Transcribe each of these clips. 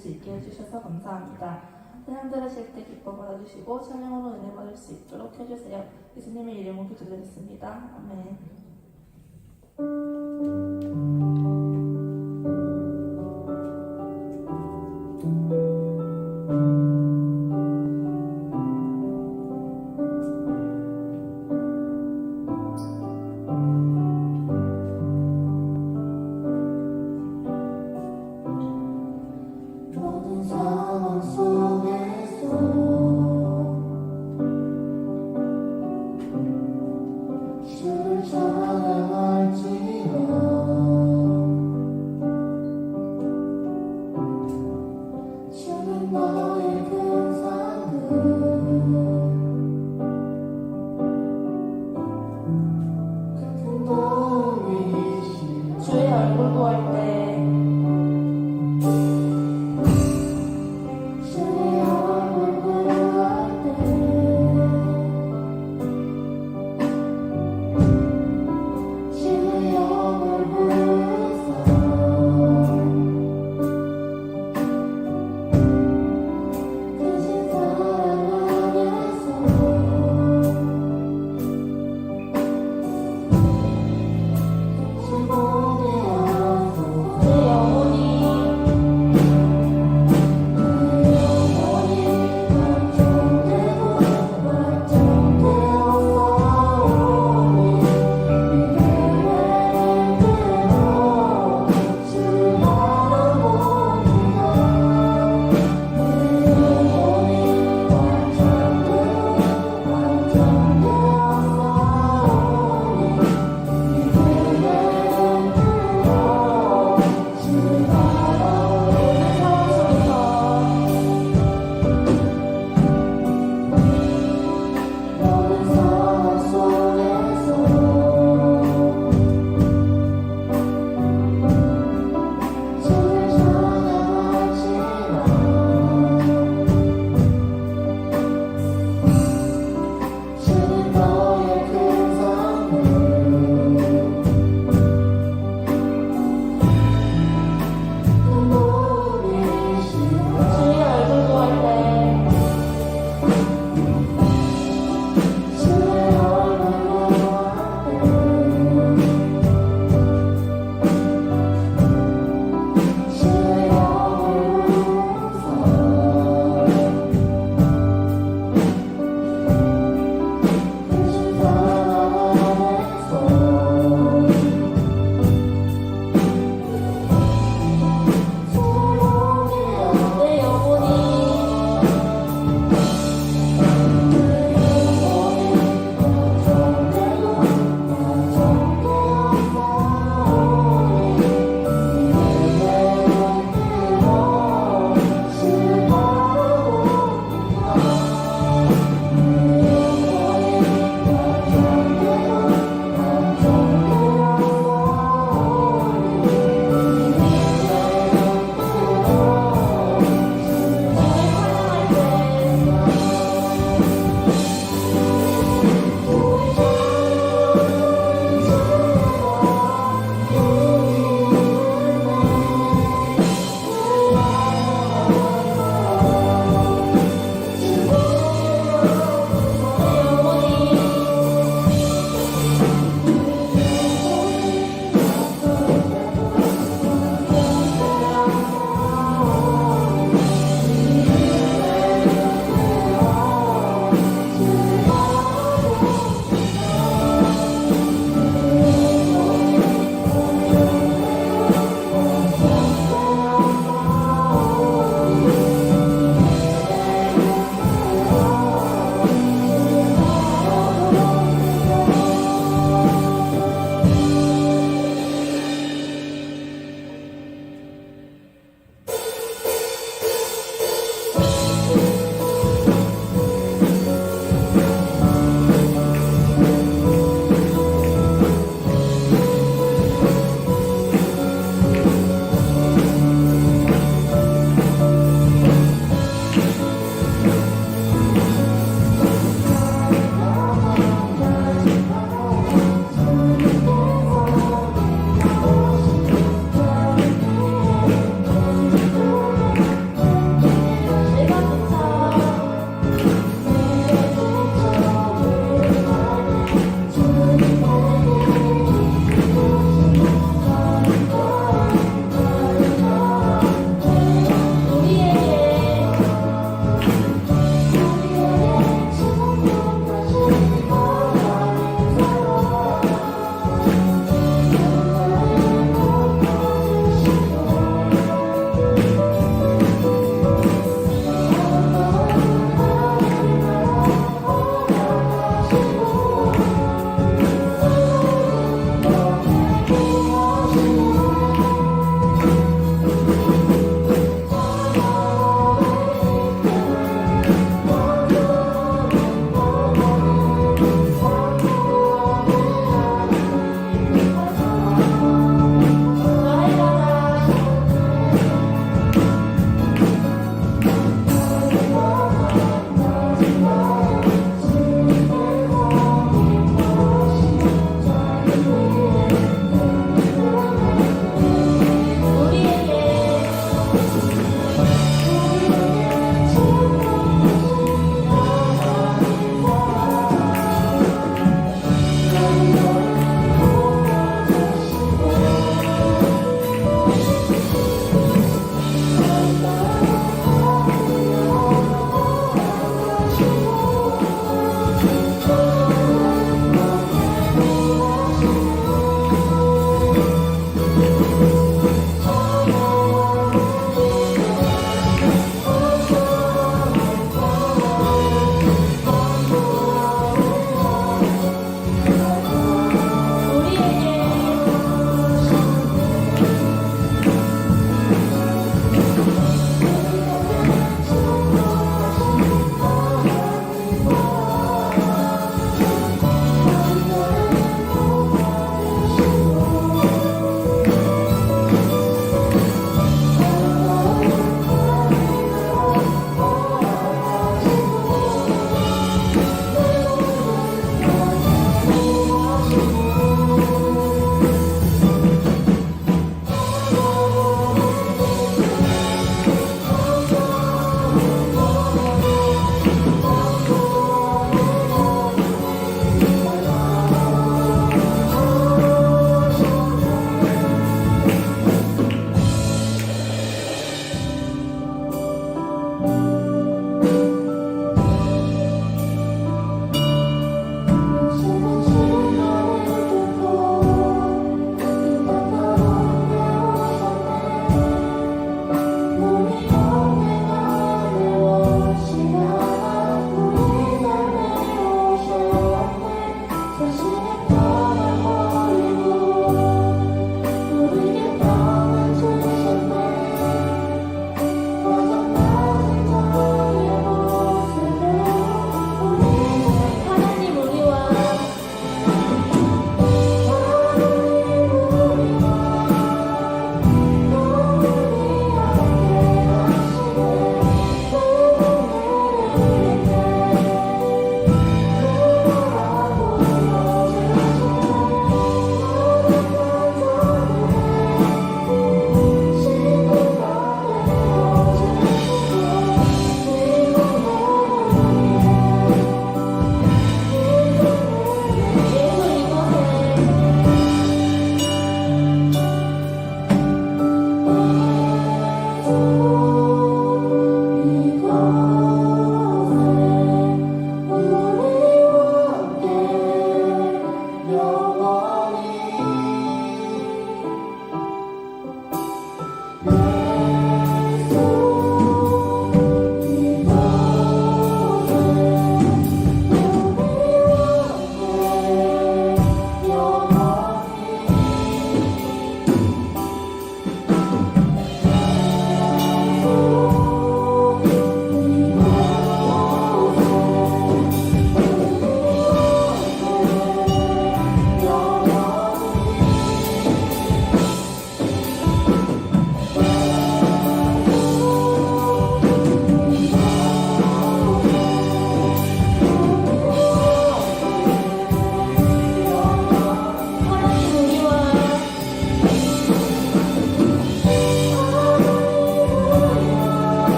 수 있게 해주셔서 감사합니다. 찬양 들으실 때 기뻐 받아주시고 찬양으로 은혜 받을 수 있도록 해주세요. 예수님의 이름으로 기도드렸습니다. 아멘. 모든 상황 속에서 주를 찬양할지어다. 주는 너의 큰 상급 큰 도움이시오. 주의 얼굴 구할 때 주의 얼굴 구할 때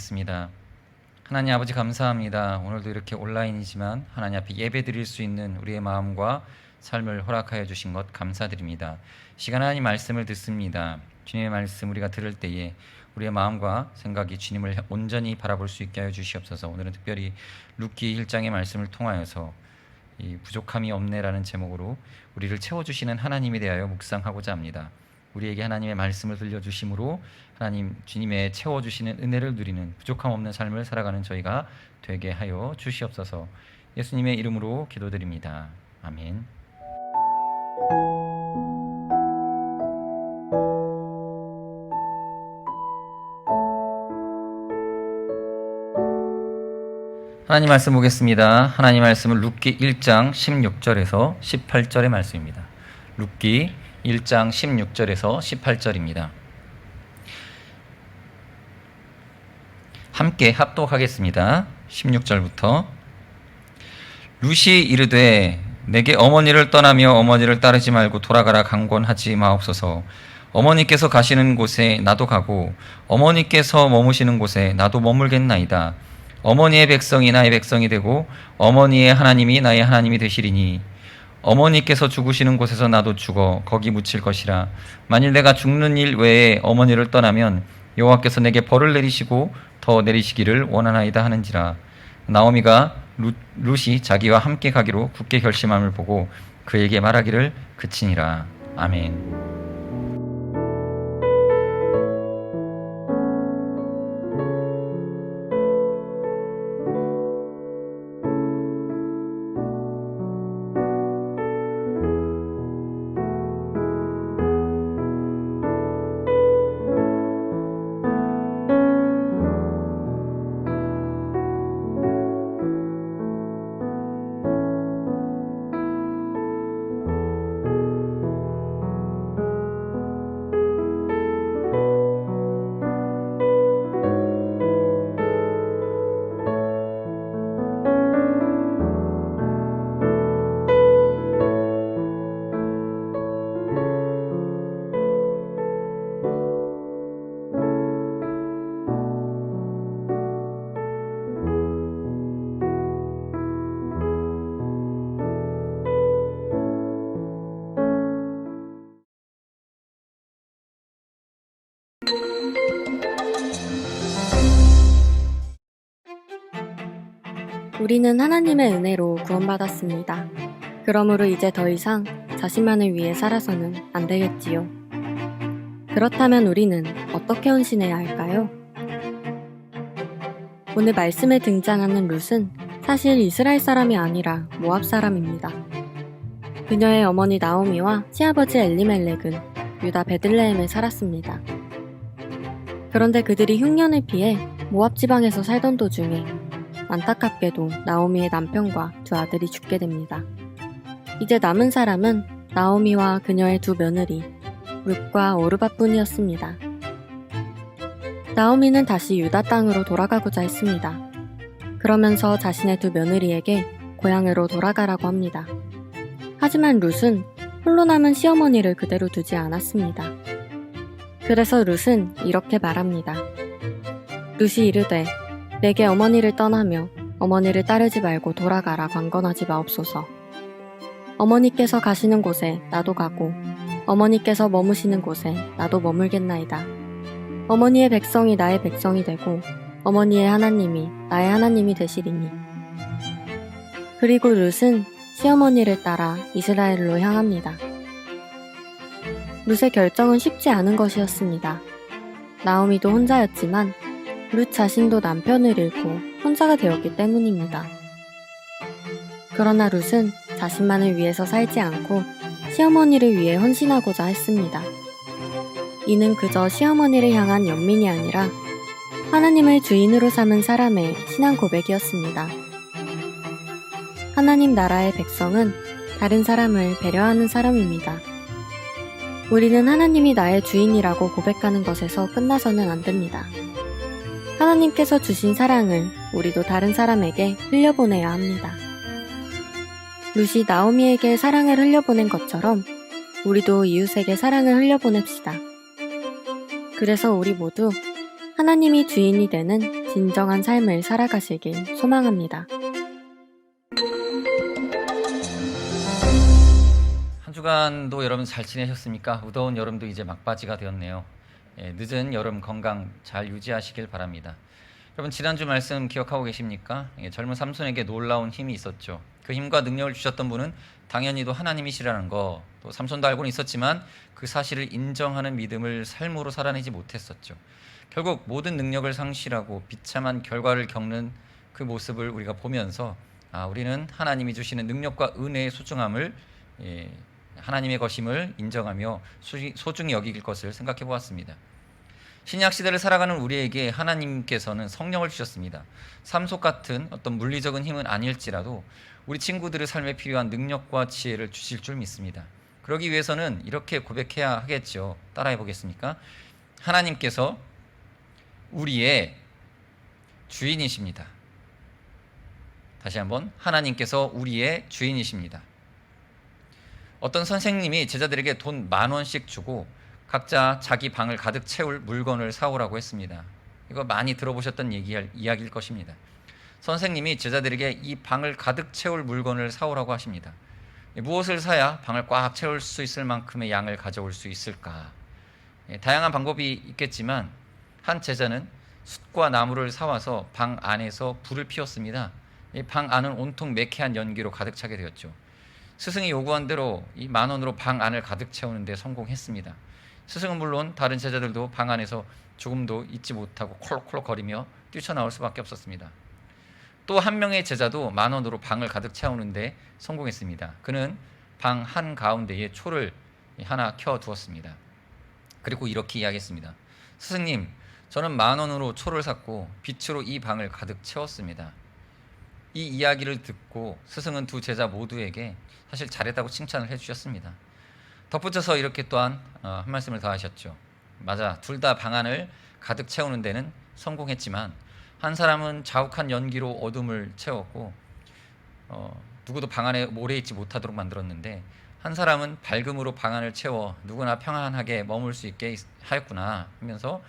기도하겠습니다. 하나님 아버지 감사합니다. 오늘도 이렇게 온라인이지만 하나님 앞에 예배 드릴 수 있는 우리의 마음과 삶을 허락하여 주신 것 감사드립니다. 시간 하나님 말씀을 듣습니다. 주님의 말씀 우리가 들을 때에 우리의 마음과 생각이 주님을 온전히 바라볼 수 있게 하여 주시옵소서. 오늘은 특별히 룻기 1장의 말씀을 통하여서 이 부족함이 없네라는 제목으로 우리를 채워주시는 하나님에 대하여 묵상하고자 합니다. 우리에게 하나님의 말씀을 들려주심으로 하나님 주님의 채워주시는 은혜를 누리는 부족함 없는 삶을 살아가는 저희가 되게 하여 주시옵소서. 예수님의 이름으로 기도드립니다. 아멘. 하나님 말씀 보겠습니다. 하나님 말씀은 룻기 1장 16절에서 18절의 말씀입니다. 룻기 1장 16절에서 18절입니다. 함께 합독하겠습니다. 16절부터 룻이 이르되 내게 어머니를 떠나며 어머니를 따르지 말고 돌아가라 강권하지 마옵소서. 어머니께서 가시는 곳에 나도 가고 어머니께서 머무시는 곳에 나도 머물겠나이다. 어머니의 백성이 나의 백성이 되고 어머니의 하나님이 나의 하나님이 되시리니 어머니께서 죽으시는 곳에서 나도 죽어 거기 묻힐 것이라. 만일 내가 죽는 일 외에 어머니를 떠나면 여호와께서 내게 벌을 내리시고 더 내리시기를 원하나이다 하는지라. 나오미가 룻이 자기와 함께 가기로 굳게 결심함을 보고 그에게 말하기를 그치니라. 아멘. 우리는 하나님의 은혜로 구원받았습니다. 그러므로 이제 더 이상 자신만을 위해 살아서는 안 되겠지요. 그렇다면 우리는 어떻게 헌신해야 할까요? 오늘 말씀에 등장하는 룻은 사실 이스라엘 사람이 아니라 모압 사람입니다. 그녀의 어머니 나오미와 시아버지 엘리멜렉은 유다 베들레헴에 살았습니다. 그런데 그들이 흉년을 피해 모압 지방에서 살던 도중에 안타깝게도 나오미의 남편과 두 아들이 죽게 됩니다. 이제 남은 사람은 나오미와 그녀의 두 며느리 룻과 오르바뿐이었습니다. 나오미는 다시 유다 땅으로 돌아가고자 했습니다. 그러면서 자신의 두 며느리에게 고향으로 돌아가라고 합니다. 하지만 룻은 홀로 남은 시어머니를 그대로 두지 않았습니다. 그래서 룻은 이렇게 말합니다. 룻이 이르되 내게 어머니를 떠나며 어머니를 따르지 말고 돌아가라 강건하지 마옵소서. 어머니께서 가시는 곳에 나도 가고 어머니께서 머무시는 곳에 나도 머물겠나이다. 어머니의 백성이 나의 백성이 되고 어머니의 하나님이 나의 하나님이 되시리니. 그리고 룻은 시어머니를 따라 이스라엘로 향합니다. 룻의 결정은 쉽지 않은 것이었습니다. 나오미도 혼자였지만 룻 자신도 남편을 잃고 혼자가 되었기 때문입니다. 그러나 룻은 자신만을 위해서 살지 않고 시어머니를 위해 헌신하고자 했습니다. 이는 그저 시어머니를 향한 연민이 아니라 하나님을 주인으로 삼은 사람의 신앙 고백이었습니다. 하나님 나라의 백성은 다른 사람을 배려하는 사람입니다. 우리는 하나님이 나의 주인이라고 고백하는 것에서 끝나서는 안 됩니다. 하나님께서 주신 사랑을 우리도 다른 사람에게 흘려보내야 합니다. 룻이 나오미에게 사랑을 흘려보낸 것처럼 우리도 이웃에게 사랑을 흘려보냅시다. 그래서 우리 모두 하나님이 주인이 되는 진정한 삶을 살아가시길 소망합니다. 한 주간도 여러분 잘 지내셨습니까? 무더운 여름도 이제 막바지가 되었네요. 늦은 여름 건강 잘 유지하시길 바랍니다. 여러분 지난주 말씀 기억하고 계십니까? 젊은 삼손에게 놀라운 힘이 있었죠. 그 힘과 능력을 주셨던 분은 당연히도 하나님이시라는 거, 또 삼손도 알고는 있었지만 그 사실을 인정하는 믿음을 삶으로 살아내지 못했었죠. 결국 모든 능력을 상실하고 비참한 결과를 겪는 그 모습을 우리가 보면서 우리는 하나님이 주시는 능력과 은혜의 소중함을 하나님의 것임을 인정하며 소중히 여길 것을 생각해 보았습니다. 신약 시대를 살아가는 우리에게 하나님께서는 성령을 주셨습니다. 삼손 같은 어떤 물리적인 힘은 아닐지라도 우리 친구들의 삶에 필요한 능력과 지혜를 주실 줄 믿습니다. 그러기 위해서는 이렇게 고백해야 하겠죠. 따라해 보겠습니까? 하나님께서 우리의 주인이십니다. 다시 한번, 하나님께서 우리의 주인이십니다. 어떤 선생님이 제자들에게 돈 10,000원씩 주고 각자 자기 방을 가득 채울 물건을 사오라고 했습니다. 이거 많이 들어보셨던 이야기일 것입니다. 선생님이 제자들에게 이 방을 가득 채울 물건을 사오라고 하십니다. 무엇을 사야 방을 꽉 채울 수 있을 만큼의 양을 가져올 수 있을까? 다양한 방법이 있겠지만 한 제자는 숯과 나무를 사와서 방 안에서 불을 피웠습니다. 이 방 안은 온통 매캐한 연기로 가득 차게 되었죠. 스승이 요구한 대로 이 10,000원으로 방 안을 가득 채우는 데 성공했습니다. 스승은 물론 다른 제자들도 방 안에서 조금도 잊지 못하고 콜록콜록 거리며 뛰쳐나올 수밖에 없었습니다. 또 한 명의 제자도 10,000원으로 방을 가득 채우는 데 성공했습니다. 그는 방 한가운데에 초를 하나 켜두었습니다. 그리고 이렇게 이야기했습니다. 스승님, 저는 10,000원으로 초를 샀고 빛으로 이 방을 가득 채웠습니다. 이 이야기를 듣고 스승은 두 제자 모두에게 사실 잘했다고 칭찬을 해주셨습니다. 덧붙여서 이렇게 또한 한 말씀을 더 하셨죠. 맞아, 둘 다 방 안을 가득 채우는 데는 성공했지만 한 사람은 자욱한 연기로 어둠을 채웠고 누구도 방 안에 오래 있지 못하도록 만들었는데, 한 사람은 밝음으로 방 안을 채워 누구나 평안하게 머물 수 있게 하였구나 하면서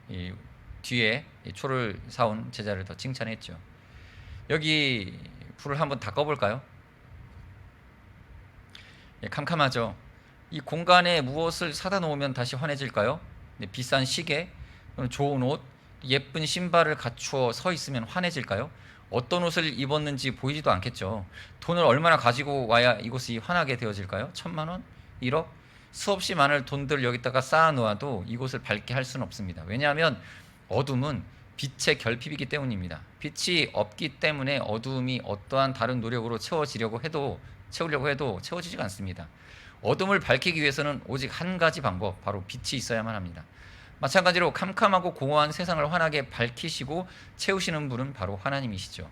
이 뒤에 이 초를 사온 제자를 더 칭찬했죠. 여기 불을 한번 다 꺼볼까요? 캄캄하죠. 이 공간에 무엇을 사다 놓으면 다시 환해질까요? 비싼 시계, 좋은 옷, 예쁜 신발을 갖추어 서 있으면 환해질까요? 어떤 옷을 입었는지 보이지도 않겠죠. 돈을 얼마나 가지고 와야 이곳이 환하게 되어질까요? 1,000만 원? 1억? 수없이 많은 돈들을 여기다가 쌓아 놓아도 이곳을 밝게 할 수는 없습니다. 왜냐하면 어둠은 빛의 결핍이기 때문입니다. 빛이 없기 때문에 어둠이 어떠한 다른 노력으로 채우려고 해도 채워지지가 않습니다. 어둠을 밝히기 위해서는 오직 한 가지 방법, 바로 빛이 있어야만 합니다. 마찬가지로 캄캄하고 공허한 세상을 환하게 밝히시고 채우시는 분은 바로 하나님이시죠.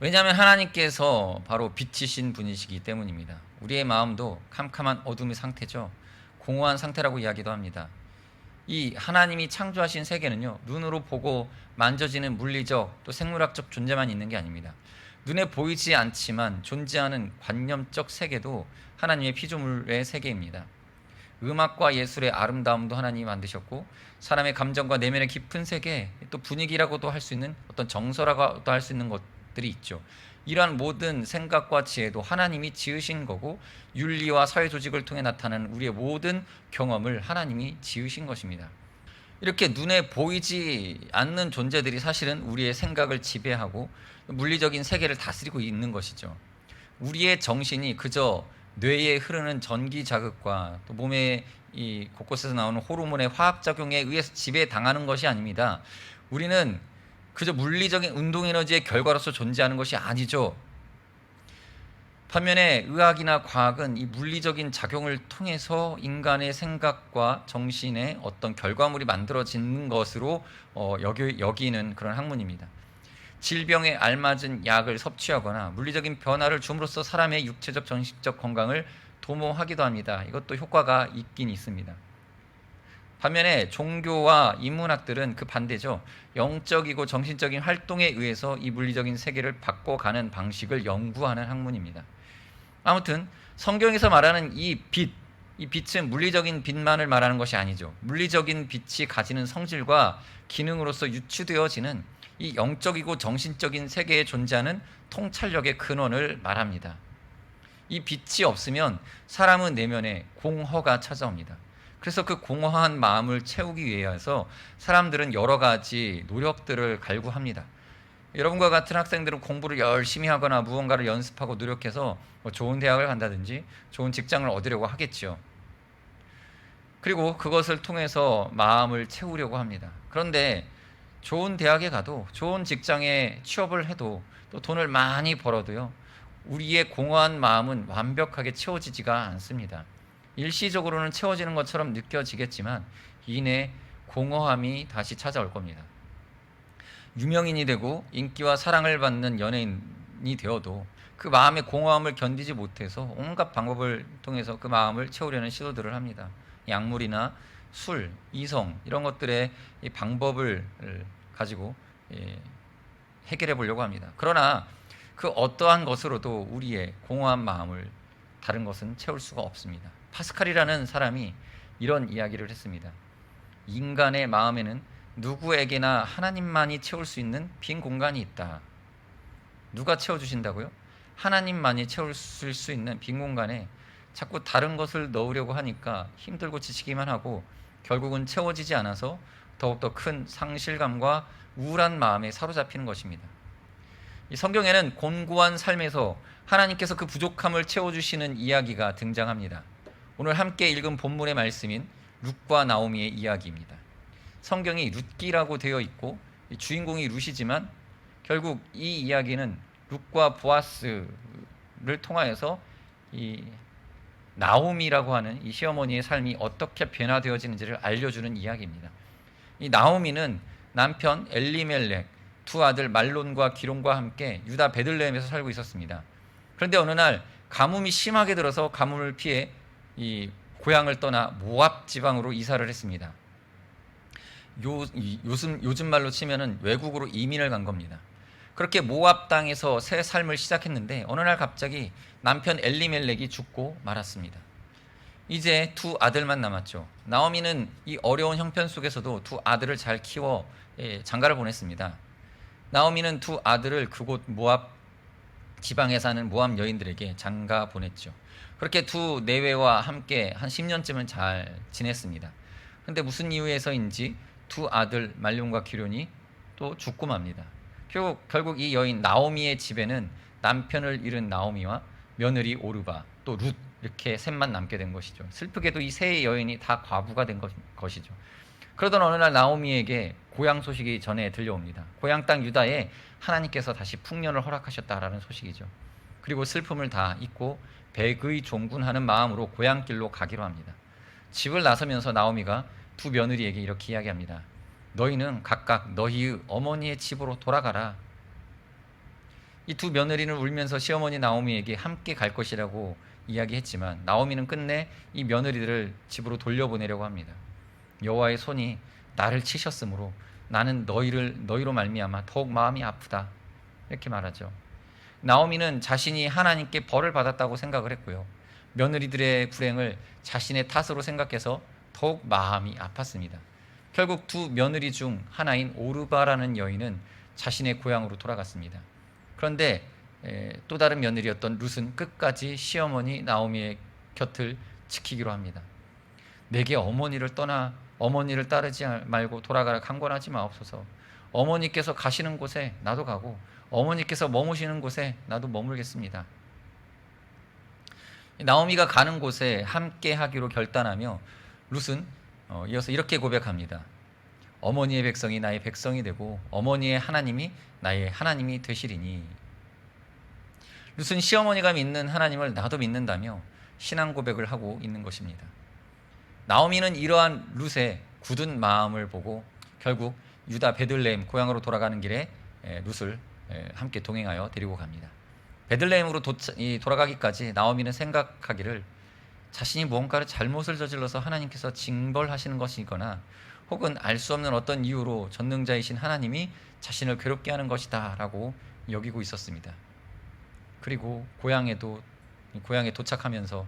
왜냐하면 하나님께서 바로 빛이신 분이시기 때문입니다. 우리의 마음도 캄캄한 어둠의 상태죠. 공허한 상태라고 이야기도 합니다. 이 하나님이 창조하신 세계는요, 눈으로 보고 만져지는 물리적 또 생물학적 존재만 있는 게 아닙니다. 눈에 보이지 않지만 존재하는 관념적 세계도 하나님의 피조물의 세계입니다. 음악과 예술의 아름다움도 하나님이 만드셨고, 사람의 감정과 내면의 깊은 세계, 또 분위기라고도 할 수 있는 어떤 정서라고도 할 수 있는 것들이 있죠. 이러한 모든 생각과 지혜도 하나님이 지으신 거고, 윤리와 사회 조직을 통해 나타나는 우리의 모든 경험을 하나님이 지으신 것입니다. 이렇게 눈에 보이지 않는 존재들이 사실은 우리의 생각을 지배하고 물리적인 세계를 다스리고 있는 것이죠. 우리의 정신이 그저 뇌에 흐르는 전기 자극과 또 몸의 이 곳곳에서 나오는 호르몬의 화학작용에 의해서 지배당하는 것이 아닙니다. 우리는 그저 물리적인 운동에너지의 결과로서 존재하는 것이 아니죠. 반면에 의학이나 과학은 이 물리적인 작용을 통해서 인간의 생각과 정신의 어떤 결과물이 만들어지는 것으로 여기는 그런 학문입니다. 질병에 알맞은 약을 섭취하거나 물리적인 변화를 줌으로써 사람의 육체적 정신적 건강을 도모하기도 합니다. 이것도 효과가 있긴 있습니다. 반면에 종교와 인문학들은 그 반대죠. 영적이고 정신적인 활동에 의해서 이 물리적인 세계를 바꿔가는 방식을 연구하는 학문입니다. 아무튼 성경에서 말하는 이 빛, 이 빛은 물리적인 빛만을 말하는 것이 아니죠. 물리적인 빛이 가지는 성질과 기능으로서 유추되어지는 이 영적이고 정신적인 세계에 존재하는 통찰력의 근원을 말합니다. 이 빛이 없으면 사람의 내면에 공허가 찾아옵니다. 그래서 그 공허한 마음을 채우기 위해서 사람들은 여러 가지 노력들을 갈구합니다. 여러분과 같은 학생들은 공부를 열심히 하거나 무언가를 연습하고 노력해서 좋은 대학을 간다든지 좋은 직장을 얻으려고 하겠죠. 그리고 그것을 통해서 마음을 채우려고 합니다. 그런데 좋은 대학에 가도 좋은 직장에 취업을 해도 또 돈을 많이 벌어도요, 우리의 공허한 마음은 완벽하게 채워지지가 않습니다. 일시적으로는 채워지는 것처럼 느껴지겠지만 이내 공허함이 다시 찾아올 겁니다. 유명인이 되고 인기와 사랑을 받는 연예인이 되어도 그 마음의 공허함을 견디지 못해서 온갖 방법을 통해서 그 마음을 채우려는 시도들을 합니다. 약물이나 술, 이성 이런 것들의 이 방법을 가지고 해결해 보려고 합니다. 그러나 그 어떠한 것으로도 우리의 공허한 마음을 다른 것은 채울 수가 없습니다. 파스칼이라는 사람이 이런 이야기를 했습니다. 인간의 마음에는 누구에게나 하나님만이 채울 수 있는 빈 공간이 있다. 누가 채워주신다고요? 하나님만이 채울 수 있는 빈 공간에 자꾸 다른 것을 넣으려고 하니까 힘들고 지치기만 하고 결국은 채워지지 않아서 더욱더 큰 상실감과 우울한 마음에 사로잡히는 것입니다. 이 성경에는 곤고한 삶에서 하나님께서 그 부족함을 채워주시는 이야기가 등장합니다. 오늘 함께 읽은 본문의 말씀인 룻과 나오미의 이야기입니다. 성경이 룻기라고 되어 있고 주인공이 룻이지만 결국 이 이야기는 룻과 보아스를 통하여서 이 나오미라고 하는 이 시어머니의 삶이 어떻게 변화되어지는지를 알려주는 이야기입니다. 이 나오미는 남편 엘리멜렉, 두 아들 말론과 기론과 함께 유다 베들레헴에서 살고 있었습니다. 그런데 어느 날 가뭄이 심하게 들어서 가뭄을 피해 이 고향을 떠나 모압 지방으로 이사를 했습니다. 요즘 말로 치면은 외국으로 이민을 간 겁니다. 그렇게 모압 땅에서 새 삶을 시작했는데 어느 날 갑자기 남편 엘리멜렉이 죽고 말았습니다. 이제 두 아들만 남았죠. 나오미는 이 어려운 형편 속에서도 두 아들을 잘 키워 장가를 보냈습니다. 나오미는 두 아들을 그곳 모압 지방에 사는 모압 여인들에게 장가 보냈죠. 그렇게 두 내외와 함께 한 10년쯤은 잘 지냈습니다. 그런데 무슨 이유에서인지 두 아들 말론과 기론이 또 죽고 맙니다. 결국 이 여인 나오미의 집에는 남편을 잃은 나오미와 며느리 오르바 또 룻 이렇게 셋만 남게 된 것이죠. 슬프게도 이 세 여인이 다 과부가 된 것이죠. 그러던 어느 날 나오미에게 고향 소식이 전해 들려옵니다. 고향 땅 유다에 하나님께서 다시 풍년을 허락하셨다라는 소식이죠. 그리고 슬픔을 다 잊고 백의 종군하는 마음으로 고향길로 가기로 합니다. 집을 나서면서 나오미가 두 며느리에게 이렇게 이야기합니다. 너희는 각각 너희의 어머니의 집으로 돌아가라. 이 두 며느리는 울면서 시어머니 나오미에게 함께 갈 것이라고 이야기했지만 나오미는 끝내 이 며느리들을 집으로 돌려보내려고 합니다. 여호와의 손이 나를 치셨으므로 나는 너희로 말미암아 더욱 마음이 아프다. 이렇게 말하죠. 나오미는 자신이 하나님께 벌을 받았다고 생각을 했고요. 며느리들의 불행을 자신의 탓으로 생각해서 더욱 마음이 아팠습니다. 결국 두 며느리 중 하나인 오르바라는 여인은 자신의 고향으로 돌아갔습니다. 그런데 또 다른 며느리였던 룻은 끝까지 시어머니 나오미의 곁을 지키기로 합니다. 내게 어머니를 따르지 말고 돌아가라 강권하지 마옵소서. 어머니께서 가시는 곳에 나도 가고 어머니께서 머무시는 곳에 나도 머물겠습니다. 나오미가 가는 곳에 함께 하기로 결단하며 룻은 이어서 이렇게 고백합니다. 어머니의 백성이 나의 백성이 되고 어머니의 하나님이 나의 하나님이 되시리니. 룻은 시어머니가 믿는 하나님을 나도 믿는다며 신앙 고백을 하고 있는 것입니다. 나오미는 이러한 룻의 굳은 마음을 보고 결국 유다 베들레헴 고향으로 돌아가는 길에 룻을 함께 동행하여 데리고 갑니다. 베들레헴으로 돌아가기까지 나오미는 생각하기를 자신이 무언가를 잘못을 저질러서 하나님께서 징벌하시는 것이거나 혹은 알 수 없는 어떤 이유로 전능자이신 하나님이 자신을 괴롭게 하는 것이다 라고 여기고 있었습니다. 그리고 고향에 도착하면서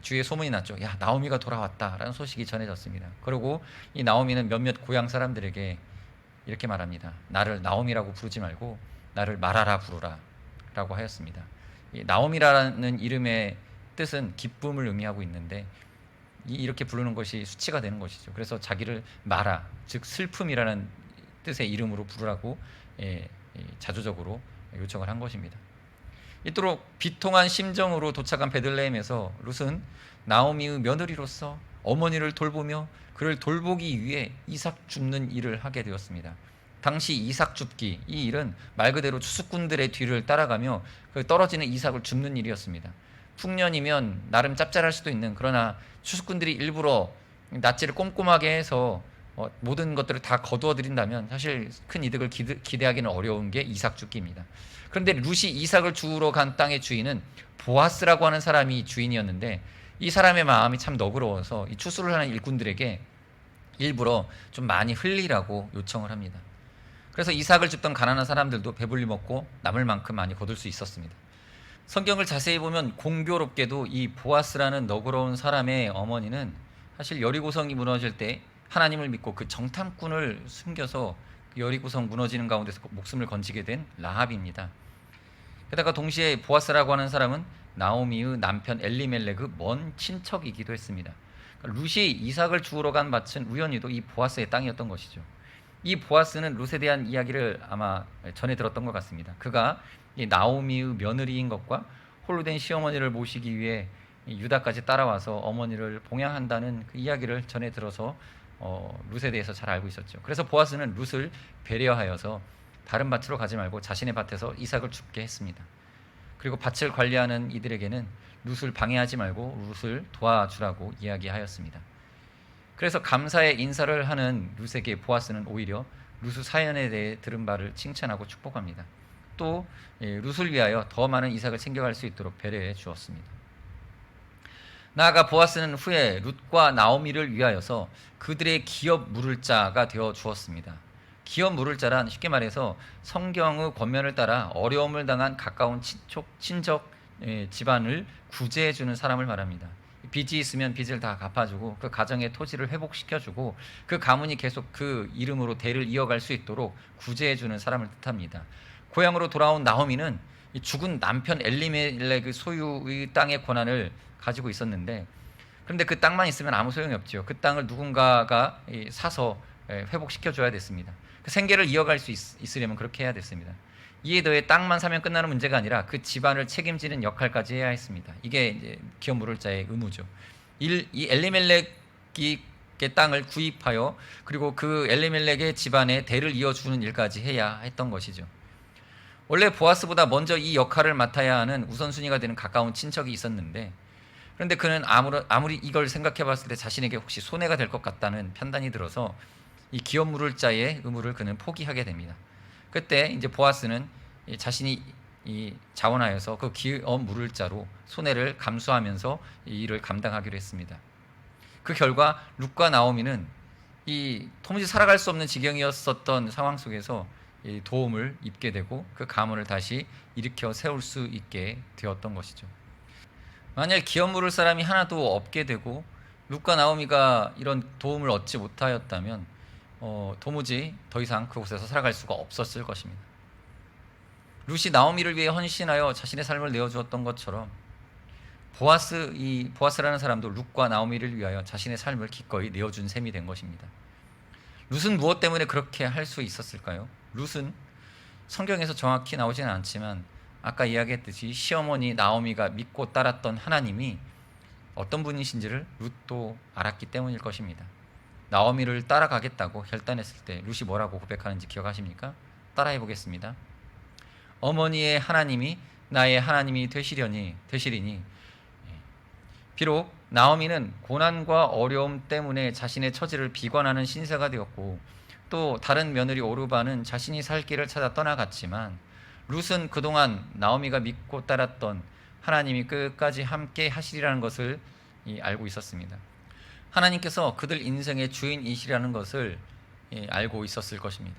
주위에 소문이 났죠. 야, 나오미가 돌아왔다라는 소식이 전해졌습니다. 그리고 이 나오미는 몇몇 고향 사람들에게 이렇게 말합니다. 나를 나오미라고 부르지 말고 나를 마라라 부르라 라고 하였습니다. 이 나오미라는 이름의 뜻은 기쁨을 의미하고 있는데 이렇게 부르는 것이 수치가 되는 것이죠. 그래서 자기를 마라, 즉 슬픔이라는 뜻의 이름으로 부르라고 자조적으로 요청을 한 것입니다. 이토록 비통한 심정으로 도착한 베들레헴에서 룻은 나오미의 며느리로서 어머니를 돌보며 그를 돌보기 위해 이삭 줍는 일을 하게 되었습니다. 당시 이삭 줍기, 이 일은 말 그대로 추수꾼들의 뒤를 따라가며 그 떨어지는 이삭을 줍는 일이었습니다. 풍년이면 나름 짭짤할 수도 있는, 그러나 추수꾼들이 일부러 낫지를 꼼꼼하게 해서 모든 것들을 다 거두어 드린다면 사실 큰 이득을 기대하기는 어려운 게 이삭 줍기입니다. 그런데 룻이 이삭을 주우러 간 땅의 주인은 보아스라고 하는 사람이 주인이었는데 이 사람의 마음이 참 너그러워서 이 추수를 하는 일꾼들에게 일부러 좀 많이 흘리라고 요청을 합니다. 그래서 이삭을 줍던 가난한 사람들도 배불리 먹고 남을 만큼 많이 거둘 수 있었습니다. 성경을 자세히 보면 공교롭게도 이 보아스라는 너그러운 사람의 어머니는 사실 여리고성이 무너질 때 하나님을 믿고 그 정탐꾼을 숨겨서 여리고성 무너지는 가운데서 목숨을 건지게 된 라합입니다. 게다가 동시에 보아스라고 하는 사람은 나오미의 남편 엘리멜렉의 먼 친척이기도 했습니다. 룻이 이삭을 주우러 간 밭은 우연히도 이 보아스의 땅이었던 것이죠. 이 보아스는 룻에 대한 이야기를 아마 전에 들었던 것 같습니다. 그가 이 나오미의 며느리인 것과 홀로 된 시어머니를 모시기 위해 유다까지 따라와서 어머니를 봉양한다는 그 이야기를 전해 들어서 룻에 대해서 잘 알고 있었죠. 그래서 보아스는 룻을 배려하여서 다른 밭으로 가지 말고 자신의 밭에서 이삭을 줍게 했습니다. 그리고 밭을 관리하는 이들에게는 룻을 방해하지 말고 룻을 도와주라고 이야기하였습니다. 그래서 감사의 인사를 하는 룻에게 보아스는 오히려 룻의 사연에 대해 들은 바를 칭찬하고 축복합니다. 또 룻을 위하여 더 많은 이삭을 챙겨갈 수 있도록 배려해 주었습니다. 나아가 보아스는 후에 룻과 나오미를 위하여서 그들의 기업 물을 자가 되어 주었습니다. 기업 물을 자란 쉽게 말해서 성경의 권면을 따라 어려움을 당한 가까운 친척 집안을 구제해 주는 사람을 말합니다. 빚이 있으면 빚을 다 갚아주고 그 가정의 토지를 회복시켜주고 그 가문이 계속 그 이름으로 대를 이어갈 수 있도록 구제해 주는 사람을 뜻합니다. 고향으로 돌아온 나오미는 죽은 남편 엘리멜렉의 소유의 땅의 권한을 가지고 있었는데, 그런데 그 땅만 있으면 아무 소용이 없죠. 그 땅을 누군가가 사서 회복시켜줘야 됐습니다. 그 생계를 이어갈 수 있으려면 그렇게 해야 됐습니다. 이에 더해 땅만 사면 끝나는 문제가 아니라 그 집안을 책임지는 역할까지 해야 했습니다. 이게 이제 기업 물을 자의 의무죠. 이 엘리멜렉이 땅을 구입하여 그리고 그 엘리멜렉의 집안에 대를 이어주는 일까지 해야 했던 것이죠. 원래 보아스보다 먼저 이 역할을 맡아야 하는 우선순위가 되는 가까운 친척이 있었는데, 그런데 그는 아무리 이걸 생각해 봤을 때 자신에게 혹시 손해가 될 것 같다는 판단이 들어서 이 기업 물을 자의 의무를 그는 포기하게 됩니다. 그때 이제 보아스는 자신이 자원하여서 그 기업 물을 자로 손해를 감수하면서 이 일을 감당하기로 했습니다. 그 결과 룻과 나오미는 이 도무지 살아갈 수 없는 지경이었었던 상황 속에서 도움을 입게 되고 그 가문을 다시 일으켜 세울 수 있게 되었던 것이죠. 만약 기업 물을 사람이 하나도 없게 되고 룻과 나오미가 이런 도움을 얻지 못하였다면 도무지 더 이상 그곳에서 살아갈 수가 없었을 것입니다. 룻이 나오미를 위해 헌신하여 자신의 삶을 내어주었던 것처럼 보아스라는 사람도 룻과 나오미를 위하여 자신의 삶을 기꺼이 내어준 셈이 된 것입니다. 룻은 무엇 때문에 그렇게 할 수 있었을까요? 룻은 성경에서 정확히 나오지는 않지만 아까 이야기했듯이 시어머니 나오미가 믿고 따랐던 하나님이 어떤 분이신지를 룻도 알았기 때문일 것입니다. 나오미를 따라가겠다고 결단했을 때 룻이 뭐라고 고백하는지 기억하십니까? 따라해 보겠습니다. 어머니의 하나님이 나의 하나님이 되시리니 비록 나오미는 고난과 어려움 때문에 자신의 처지를 비관하는 신세가 되었고 또 다른 며느리 오르바는 자신이 살 길을 찾아 떠나갔지만 룻은 그동안 나오미가 믿고 따랐던 하나님이 끝까지 함께 하시리라는 것을 알고 있었습니다. 하나님께서 그들 인생의 주인이시라는 것을 알고 있었을 것입니다.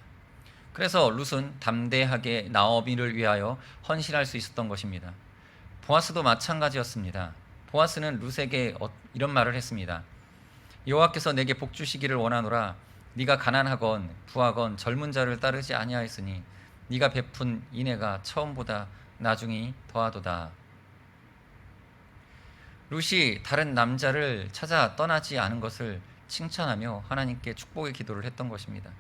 그래서 룻은 담대하게 나오미를 위하여 헌신할 수 있었던 것입니다. 보아스도 마찬가지였습니다. 보아스는 룻에게 이런 말을 했습니다. 여호와께서 내게 복 주시기를 원하노라. 네가 가난하건 부하건 젊은 자를 따르지 아니하였으니 네가 베푼 인애가 처음보다 나중이 더하도다. 룻이 다른 남자를 찾아 떠나지 않은 것을 칭찬하며 하나님께 축복의 기도를 했던 것입니다.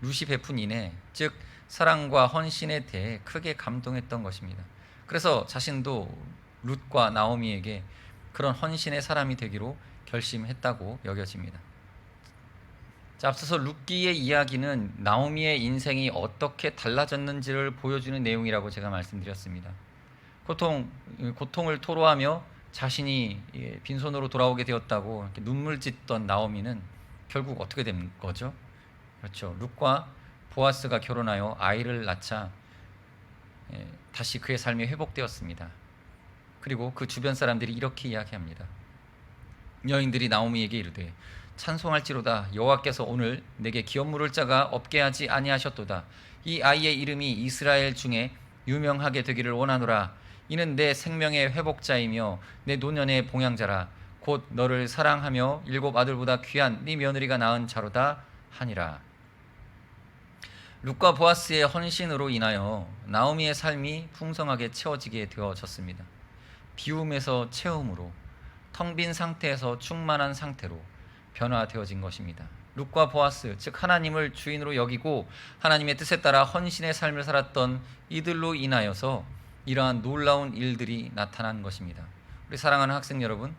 룻이 베푼 인애, 즉 사랑과 헌신에 대해 크게 감동했던 것입니다. 그래서 자신도 룻과 나오미에게 그런 헌신의 사람이 되기로 결심했다고 여겨집니다. 자, 앞서서 룻기의 이야기는 나오미의 인생이 어떻게 달라졌는지를 보여주는 내용이라고 제가 말씀드렸습니다. 고통을 토로하며 자신이 빈손으로 돌아오게 되었다고 이렇게 눈물 짓던 나오미는 결국 어떻게 된 거죠? 그렇죠. 룻과 보아스가 결혼하여 아이를 낳자 다시 그의 삶이 회복되었습니다. 그리고 그 주변 사람들이 이렇게 이야기합니다. 여인들이 나오미에게 이르되 찬송할지로다. 여호와께서 오늘 내게 기업 물을 자가 없게 하지 아니하셨도다. 이 아이의 이름이 이스라엘 중에 유명하게 되기를 원하노라. 이는 내 생명의 회복자이며 내 노년의 봉양자라. 곧 너를 사랑하며 7 아들보다 귀한 네 며느리가 낳은 자로다 하니라. 룻과 보아스의 헌신으로 인하여 나오미의 삶이 풍성하게 채워지게 되어졌습니다. 비움에서 채움으로, 텅 빈 상태에서 충만한 상태로 변화되어진 것입니다. 룻과 보아스, 즉 하나님을 주인으로 여기고 하나님의 뜻에 따라 헌신의 삶을 살았던 이들로 인하여서 이러한 놀라운 일들이 나타난 것입니다. 우리 사랑하는 학생 여러분,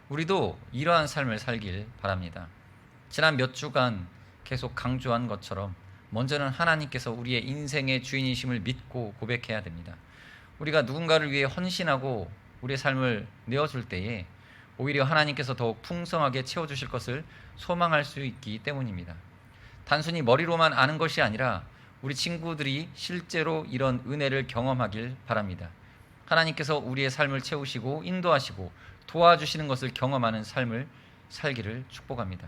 우리도 이러한 삶을 살길 바랍니다. 지난 몇 주간 계속 강조한 것처럼 먼저는 하나님께서 우리의 인생의 주인이심을 믿고 고백해야 됩니다. 우리가 누군가를 위해 헌신하고 우리의 삶을 내어줄 때에 오히려 하나님께서 더욱 풍성하게 채워주실 것을 소망할 수 있기 때문입니다. 단순히 머리로만 아는 것이 아니라 우리 친구들이 실제로 이런 은혜를 경험하길 바랍니다. 하나님께서 우리의 삶을 채우시고 인도하시고 도와주시는 것을 경험하는 삶을 살기를 축복합니다.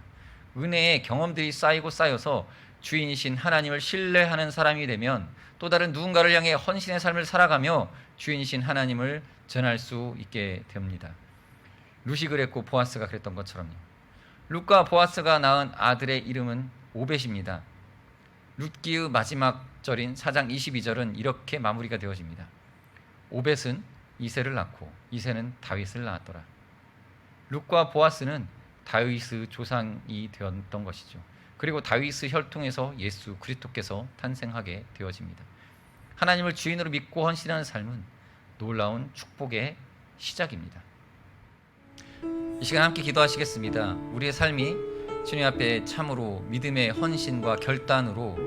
은혜의 경험들이 쌓이고 쌓여서 주인이신 하나님을 신뢰하는 사람이 되면 또 다른 누군가를 향해 헌신의 삶을 살아가며 주인이신 하나님을 전할 수 있게 됩니다. 룻이 그랬고 보아스가 그랬던 것처럼요. 룻과 보아스가 낳은 아들의 이름은 오벳입니다. 룻기의 마지막 절인 4장 22절은 이렇게 마무리가 되어집니다. 오벳은 이새를 낳고 이새는 다윗을 낳았더라. 룻과 보아스는 다윗의 조상이 되었던 것이죠. 그리고 다윗의 혈통에서 예수 그리스도께서 탄생하게 되어집니다. 하나님을 주인으로 믿고 헌신하는 삶은 놀라운 축복의 시작입니다. 이 시간 함께 기도하시겠습니다. 우리의 삶이 주님 앞에 참으로 믿음의 헌신과 결단으로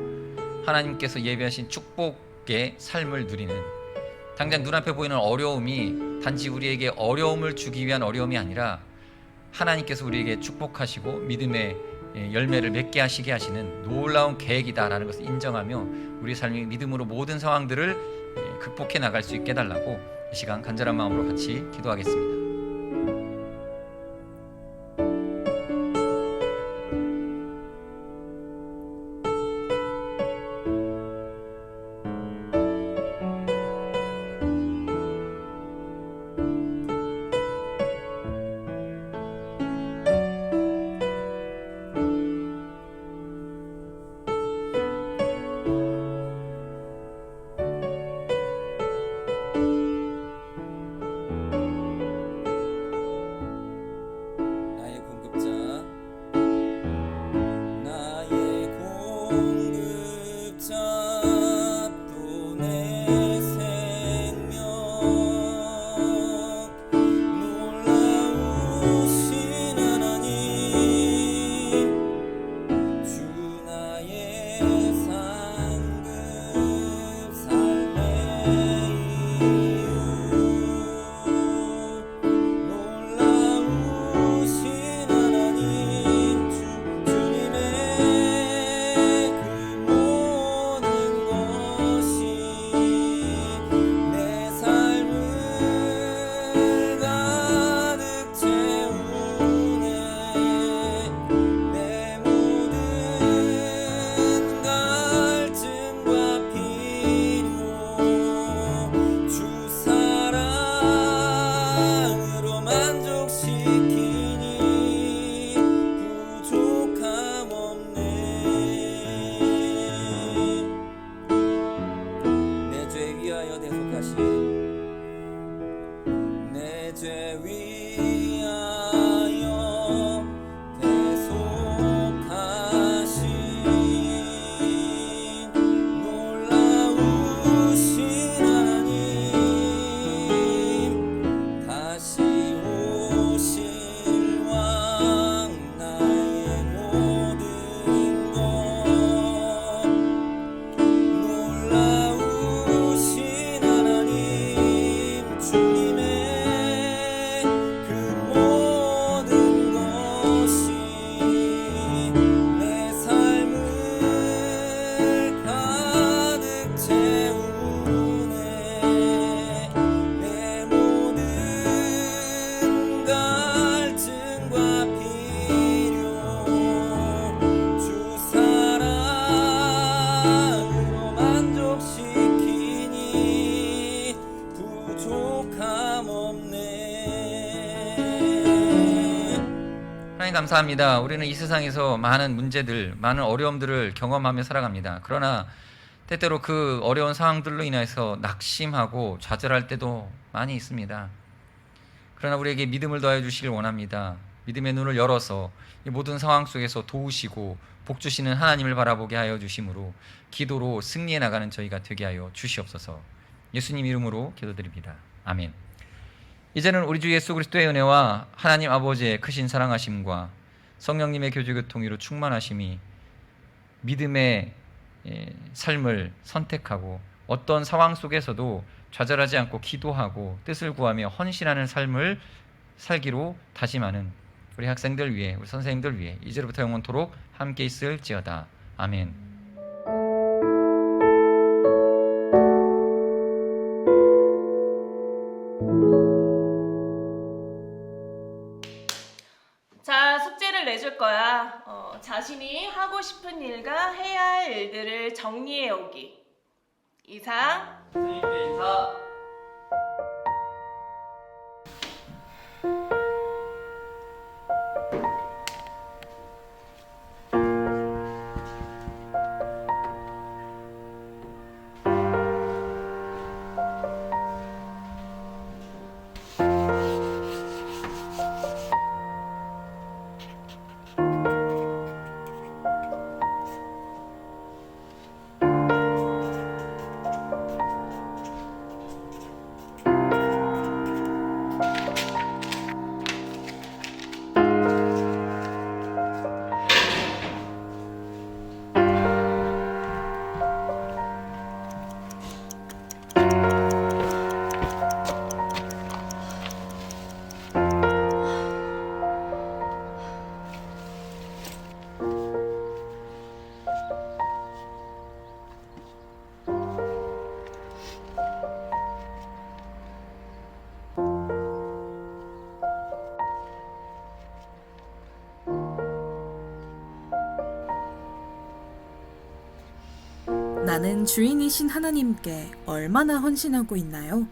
하나님께서 예비하신 축복의 삶을 누리는, 당장 눈앞에 보이는 어려움이 단지 우리에게 어려움을 주기 위한 어려움이 아니라 하나님께서 우리에게 축복하시고 믿음의 열매를 맺게 하시게 하시는 놀라운 계획이다라는 것을 인정하며 우리 삶이 믿음으로 모든 상황들을 극복해 나갈 수 있게 해달라고 이 시간 간절한 마음으로 같이 기도하겠습니다. 하나님 감사합니다. 우리는 이 세상에서 많은 문제들, 많은 어려움들을 경험하며 살아갑니다. 그러나 때때로 그 어려운 상황들로 인해서 낙심하고 좌절할 때도 많이 있습니다. 그러나 우리에게 믿음을 더하여 주시길 원합니다. 믿음의 눈을 열어서 이 모든 상황 속에서 도우시고 복 주시는 하나님을 바라보게 하여 주심으로 기도로 승리해 나가는 저희가 되게 하여 주시옵소서. 예수님 이름으로 기도드립니다. 아멘. 이제는 우리 주 예수 그리스도의 은혜와 하나님 아버지의 크신 사랑하심과 성령님의 교제 교통으로 충만하심이 믿음의 삶을 선택하고 어떤 상황 속에서도 좌절하지 않고 기도하고 뜻을 구하며 헌신하는 삶을 살기로 다짐하는 우리 학생들 위해, 우리 선생님들 위해 이제부터 영원토록 함께 있을지어다. 아멘. 자, 숙제를 내줄 거야. 자신이 하고 싶은 일과 해야 할 일들을 정리해 오기. 이상. 선생님께 인사. 나는 주인이신 하나님께 얼마나 헌신하고 있나요?